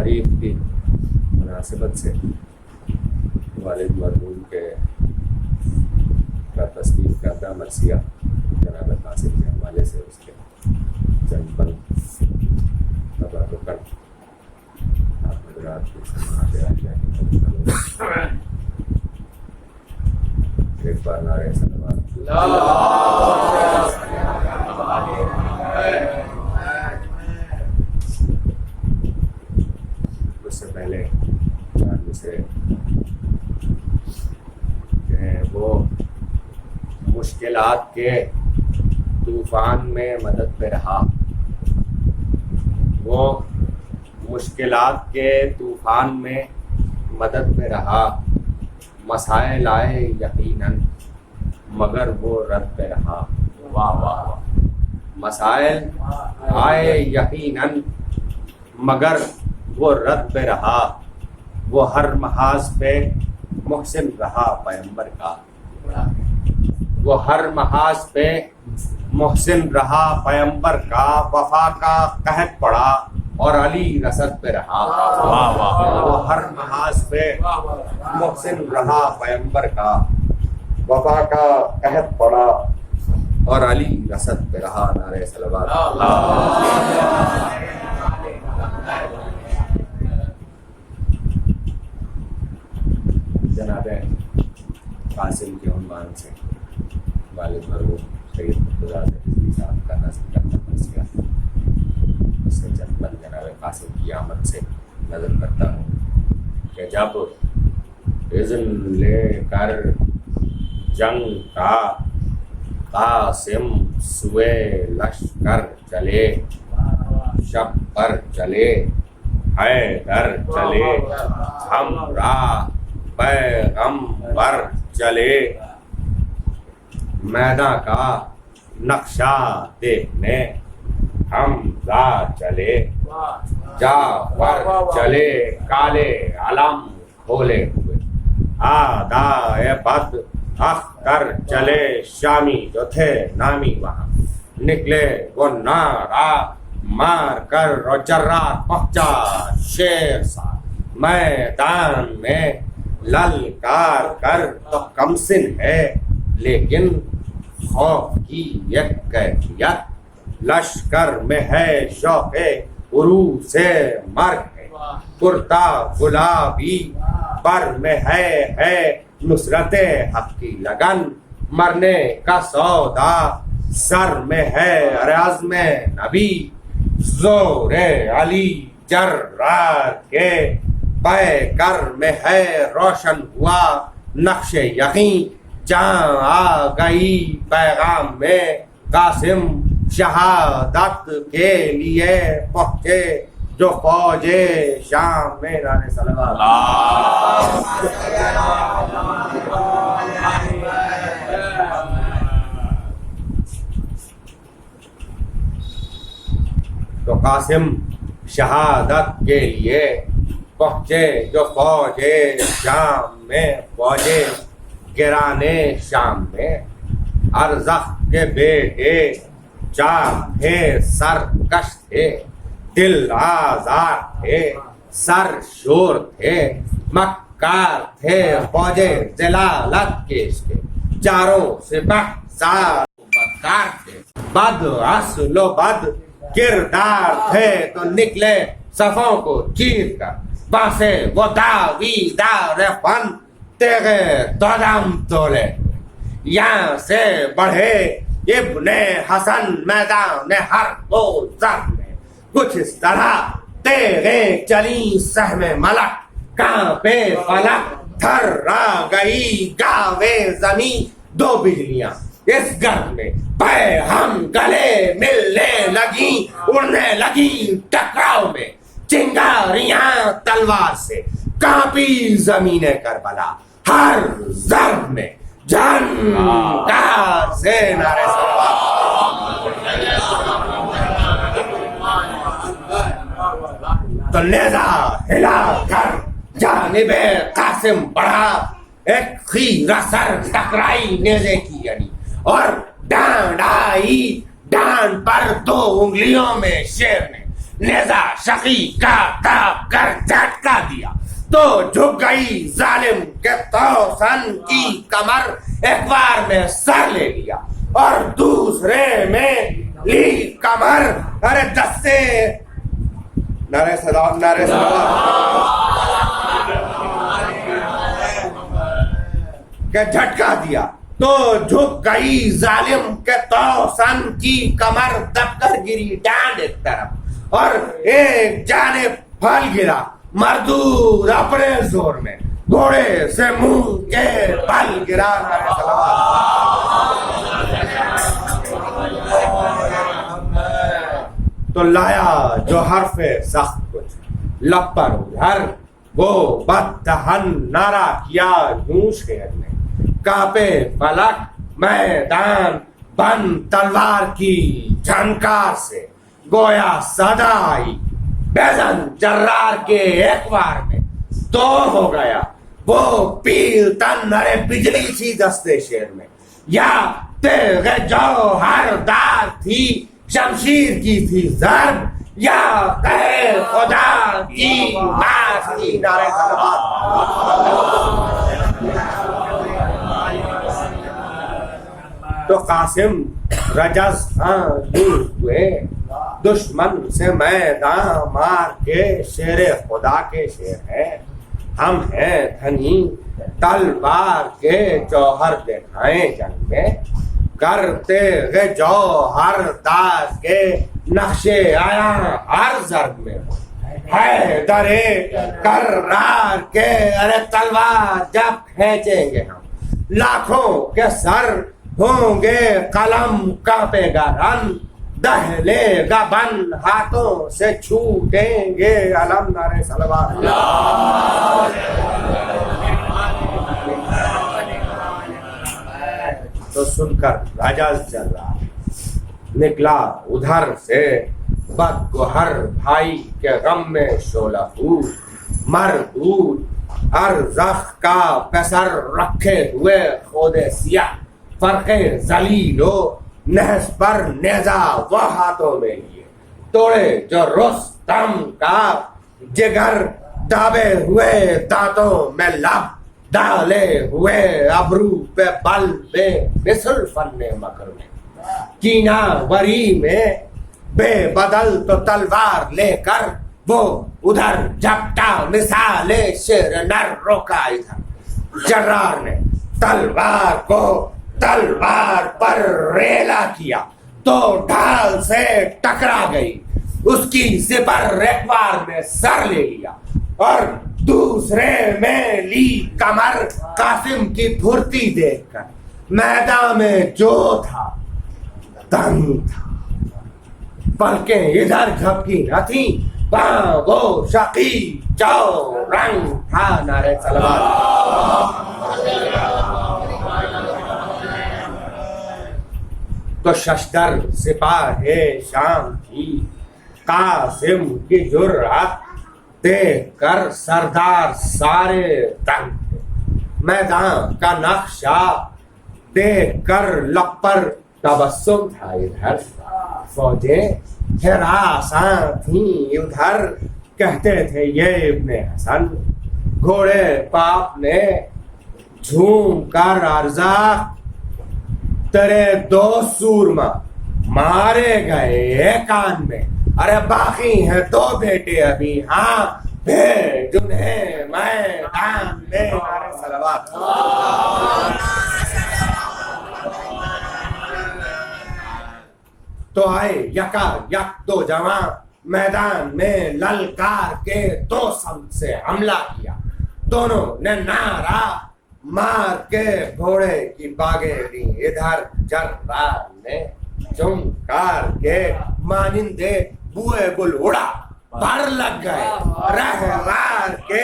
تاریخ کی مناسبت سے والد مرحوم کے کا تصویر کردہ مرثیہ جناب قاسم کے حوالے سے اس کے چند پل تبرکاً آپ حضرات کی سماعت عالیہ ایک بار نعرہ صلوات اس سے پہلے آدمی سے کہ وہ مشکلات کے طوفان میں مدد پہ رہا، وہ مشکلات کے طوفان میں مدد پہ رہا، مسائل آئے یقیناً مگر وہ رد پہ رہا۔ واہ واہ واہ۔ مسائل آئے یقیناً مگر وہ رد پہ رہا، وہ ہر محاذ پہ محسن رہا پیغمبر کا، وہ ہر محاذ پہ محسن رہا پیغمبر کا، وفا کا قحط پڑا اور علی رسد پہ رہا۔ وہ ہر محاذ پہ محسن رہا پیغمبر کا، وفا کا قحط پڑا اور علی رسد پہ رہا۔ نعرہ صلوات جناب قاسم کے عنوان سے والد مرحوم سید مرتضیٰ رضوی صاحب کا نظم کرتا مرثیہ اس سے چند پل جناب قاسم کی آمد سے نظر کرتا ہوں کہ جب اذن لے کر جنگ کا قاسم سوئے لشکر چلے، شب پر چلے حیدر چلے، ہمراہ پیغمبر چلے، میدان کا نقشہ دیکھنے حمزہ چلے، جعفر چلے کالے علم کھولے ہوئے، آدائے بد اختر چلے، شامی جو تھے نامی وہاں نکلے وہ نعرہ مار کر اور جرات پہنچا شیر سا میدان میں للکار کر، تو کمسن ہے لیکن خوف کی یک کیفیت، لشکر میں ہے شوق عروج سے مرگ ہے، کرتا گلابی پر میں ہے نصرت حق کی لگن، مرنے کا سودا سر میں ہے عزم نبی، زور علی جرار کے پیکر میں ہے روشن ہوا نقش یقین، جہاں آ گئی پیغام میں قاسم شہادت کے لیے پہنچے جو فوج شام میں۔ نعرہ صلوات تو قاسم شہادت کے لیے پہنچے جو فوج شام میں، فوج گرانے شام میں، ارزخ کے بیٹے چاہے سرکش تھے، دل آزار تھے، سر شور تھے، مکار تھے، فوج ذلالت کے اس کے چاروں سے بدکار تھے، بد اصل و بد کردار تھے، تو نکلے صفوں کو چیر کر باسے وہ داوی دار فن، تیغے دودم تولے یہاں سے بڑھے ابن حسن میدان ہر دو زر میں، کچھ اس طرح تیغے چلی سہم ملک، کانپے فلک تھرا گئی گاوے زمین، دو بجلیاں اس گرد میں پے ہم گلے ملنے لگیں، اڑنے لگیں ٹکراؤ میں، چنگاریاں تلوار سے کانپی زمین کربلا، ہر ضرب میں جن کا سے نعرہ تو نیزہ ہلا کر جانب قاسم بڑھا، ایک خیرہ سر ٹکرائی نیزے کی یعنی، اور ڈانڈ آئی ڈانڈ پر دو انگلیوں میں شیر نے، نیزہ شقی کا داب کر جھٹکا دیا تو جھک گئی ظالم کے توسن کی کمر، ایک بار میں سر لے لیا اور دوسرے میں لی کمر. ارے دستے نعرہ سلام، نعرہ سلام کہ جھٹکا دیا تو جھک گئی ظالم کے توسن کی کمر، دب کر گری ڈانڈ ایک طرف اور ایک جانب پھل گرا. مردود اپنے زور میں گھوڑے سے منہ کے پل گرا. تو لایا جو حرف سخت کچھ لب پر ادھر، وہ بددہن نعرہ کیا یوں شعر نے، کانپے فلک میدان بند تلوار کی جھنکار سے، گویا صدا آئی بیزن جرار کے ایک بار میں، تو ہو گیا وہ پیل تن. ارے بجلی سی دستے شیر میں، یا تیغ جوہر دار تھی شمشیر کی تھی ضرب، یا قہر خدا کی مار تھی. نعرہ تو قاسم رجز یوں ہوئے دشمن سے میدان مار کے، شیر خدا کے شیر ہے ہم ہیں دھنی تلوار کے، جوہر دکھائیں جنگ میں کرتے گئے جوہر داز کے، نقشے آیا ہر ضرب میں ہے درے کرار کے. ارے تلوار جب کھینچیں گے ہم لاکھوں کے سر ہوں گے قلم کانپے گا رن، دہلے گا بن ہاتھوں سے چھوٹیں گے علم. نعرہ صلوات تو سن کر راجا جرار نکلا ادھر سے، بدگوہر بھائی کے غم میں شعلہ پور، مردود ارزخ کا پسر رکھے ہوئے خود سیاہ، فرق ذلیل و نحس پر نیزہ وہ ہاتھوں میں لیے، توڑے جو رستم کا جگر، دابے ہوئے دانتوں میں لب، ڈالے ہوئے ابرو پہ بل میں، مثل فن مکر میں کینا وری میں بے بدل. تو تلوار لے کر وہ ادھر جھپٹا، مثال شیر نر روکا ادھر. جرار نے تلوار کو تلوار پر ریلا کیا تو ڈھال سے ٹکرا گئی، اس کی سپر ایک بار میں سر لے لیا اور دوسرے میں لی کمر. قاسم کی پھرتی دیکھ کر میدان میں جو تھا تنگ تھا، پلکیں ادھر جھپکی نہ تھی، وہاں وہ شقی جو رنگ تھا. نعرہ صلوات. تو ششدر سپاہ شام تھی، قاسم کی جرأت دیکھ کر سردار سارے دنگ تھے، میدان کا نقشہ دیکھ کر لب پر تبسم تھا. ادھر فوجیں ہراساں تھیں، ادھر کہتے تھے یہ ابن حسن، گھوڑے پاپ نے جھوم کر ارزاق، تیرے دو سورما مارے گئے کان میں، ارے باقی ہیں دو بیٹے ابھی، ہاں بھیج انہیں میدان میں. صلوات. تو آئے یکا یک دو جوان میدان میں، للکار کے دو سمت سے حملہ کیا، دونوں نے نعرہ مار کے گھوڑے کی باگیں لی. ادھر جرار نے چمکار کے مانندے بوئے گل اڑا، پر لگ گئے رہوار کے،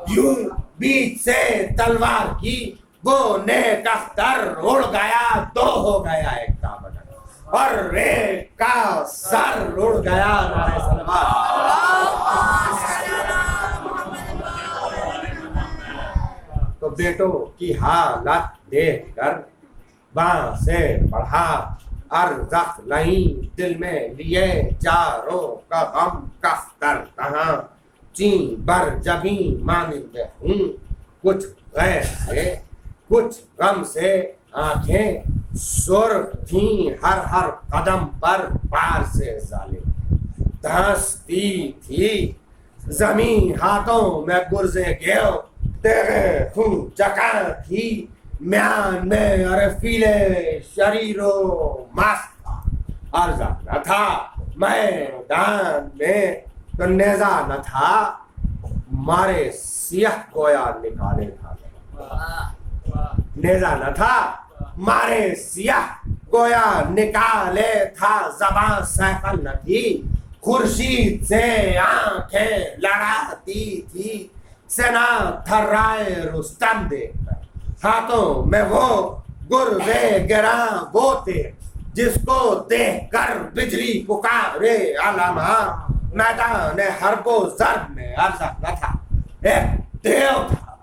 یوں بیچ سے تلوار کی وہ نیک اختر اڑ گیا، دو ہو گیا ایک کا بدن اور ایک کا سر اڑ گیا. نعرہ صلوات. تو بیٹوں کی حالت دیکھ کر باں سے بڑھا ارزخ نہیں دل میں لیے چاروں کا غم کف در کہاں چین بر جبیں مانند ہوں کچھ غیر سے کچھ غم سے آنکھیں سرخ تھیں ہر قدم پر پار سے ظالم دھانستی تھی زمین ہاتھوں میں گرزے گیو تیرے خون چکا تھی میان میں ارے فیلے شریر و مست عرضہ نہ تھا میدان میں تو نیزہ نہ تھا مارے سیاہ گویا نکالے تھا نیزہ نہ تھا مارے سیاہ گویا نکالے تھا زباں سیفن نہ تھی خورشید سے آنکھیں لڑاتی تھی سنا تھرائے رستم دیکھ کر ہاتھوں میں وہ گرزے گراں وہ تھے جس کو دیکھ کر بجلی پکارے علما میدان حرب و ضرب میں ارزخ نہ تھا ایک دیو تھا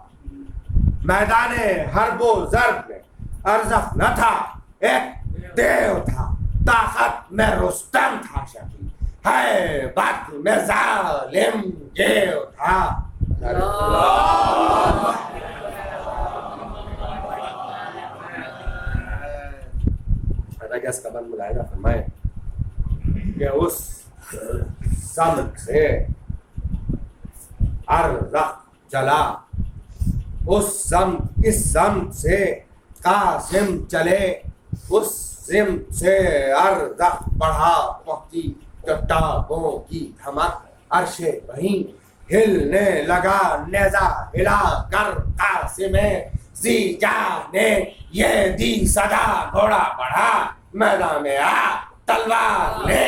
میدان حرب و ضرب میں ارزخ نہ تھا ایک دیو تھا طاقت میں رستم تھا شکی ہے بات میں ظالم گیو تھا اس کا بند ملاحظہ فرمائے کہ اس سمت سے ارزخ چلا اس سمت سے قاسم چلے اس سمت سے ارزخ بڑھا پہنچی چٹانوں کی دھمک عرش وہیں ہلنے لگا نیزہ ہلا کر قاسم زیجا نے یہ دی صدا گھوڑا بڑھا میدان میں آ تلوار لے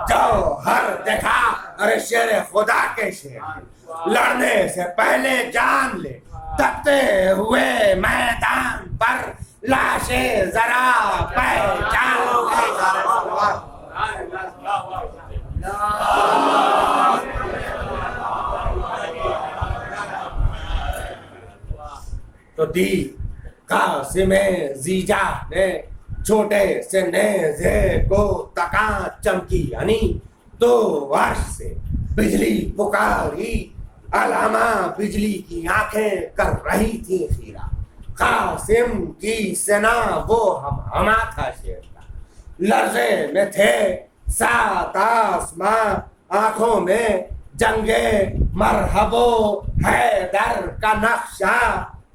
جوہر دکھا ارے شیر خدا کے شیر لڑنے سے پہلے جان لے تپتے ہوئے میدان پر لاشیں ذرا پہچان تو دی قاسم زیجا نے چھوٹے سے نیزے کو تکا چمکی یعنی تو عرش سے بجلی پکاری علامہ بجلی کی آنکھیں کر رہی تھی خیرہ قاسم کی سنا وہ ہما تھا شیر کا لرزے میں تھے سات آسماں آنکھوں میں جنگ مرحبو حیدر کا نقشہ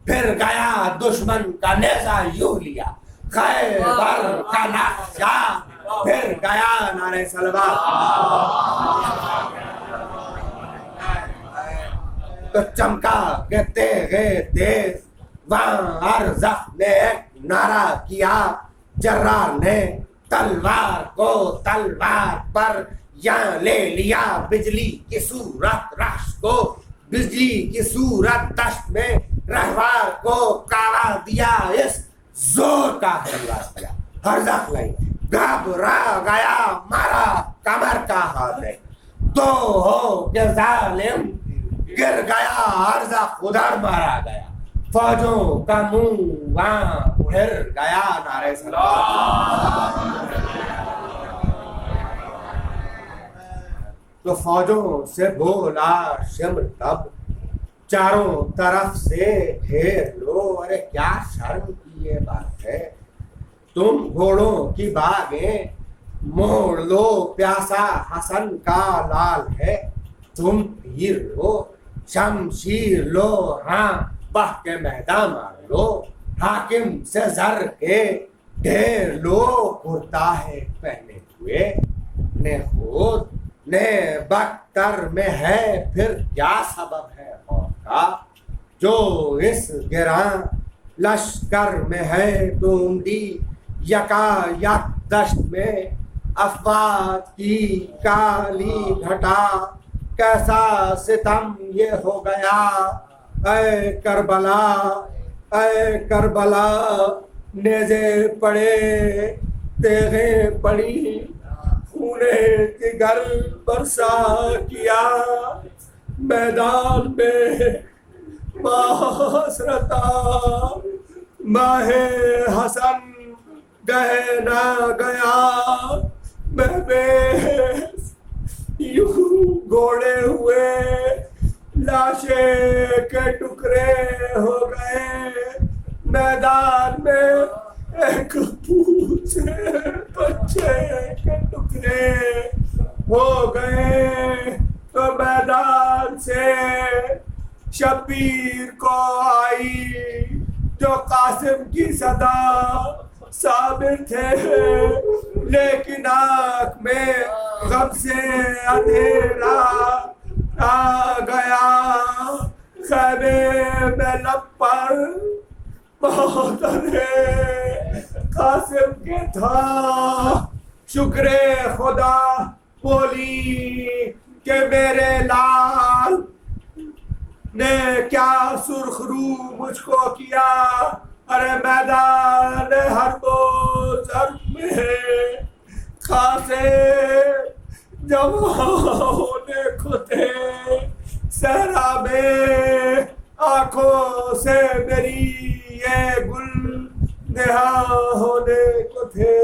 پھر گیا دشمن کا نیزہ یوں لیا خیبر کا نقشہ پھر گیا نعرہ صلوات تو چمکا کہ تیغے تیز وہاں ارزخ نے ایک نعرہ کیا جرار نے تلوار کو تلوار پر یہاں لے لیا بجلی کی صورت رخش کو بجلی کی صورت دشت میں رہوار کو کالا دیا اس زور کا حملہ کیا ارزخ نہیں گھبرا گیا مارا کمر کا ہاتھ ہے تو ہو کہ ظالم گر گیا ارزخ ادھر مارا گیا فوجوں کا منہ وہاں پھر گیا نعرہ صلوات تو فوجوں سے بولا شمر تب چاروں طرف سے گھیر لو ارے کیا شرم کی یہ بات ہے تم گھوڑوں کی باغیں موڑ لو پیاسا حسن کا لال ہے تم تیر لو شمشیر لو ہاں بہ کے میدان مار لو حاکم سے زر کے ڈھیر لو کرتا ہے پہنے ہوئے نے خود نے بختر میں ہے پھر کیا سبب ہے اور کا جو اس گراں لشکر میں ہے ڈونڈی یکا یک دشت میں افواد کی کالی گھٹا کیسا ستم یہ ہو گیا اے کربلا نیزے پڑے تیغیں پڑی خونے کی گھر برسا کیا میدان میں معاشرتا ماہ حسن گہنا گیا میں بے یوں گھوڑے ہوئے لاشیں کے ٹکڑے ہو گئے میدان میں ایک پوچھے بچے کے ٹکڑے ہو گئے تو میدان سے شبیر کو آئی جو قاسم کی صدا صابر تھے لیکن آنکھ میں غم سے اندھیرا آ گیا خیمے میں لب پر محتر قاسم کے تھا شکر خدا بولی کہ میرے لال نے کیا سرخ رو مجھ کو کیا ارے میدان ہر ضرب میں خاصے جوانے کو تھے صحرا میں آنکھوں سے میری یہ گل نہا ہونے کو تھے